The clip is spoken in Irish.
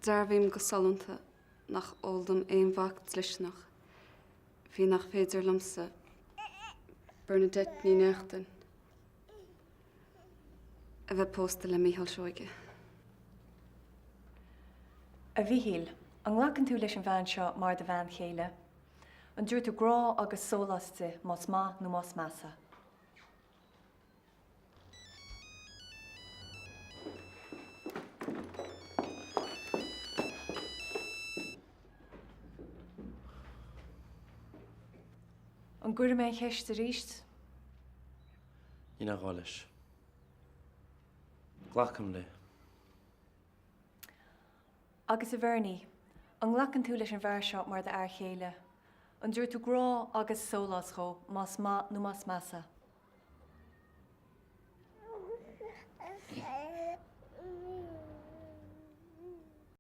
Dar bhím go solanta nach óldum éonmhacht leisnach. Bhí nach féidir lamsa Bernadette ní neachtain. A bheith pósta le Mícheál Seoige. A bhíhíl, an ghlacann tú leis an bhean seo mar de bhean chéile. An dúirt tú grá agus sólaste más má nó más measa. An gcuir mé cheist a ríist? Ina gáis. Glacham le. Agus a bhirní, an ghlacann tú leis an bhear seo mar de air chéile. An dúirt tú grá agus sólas cho más má nó más measa.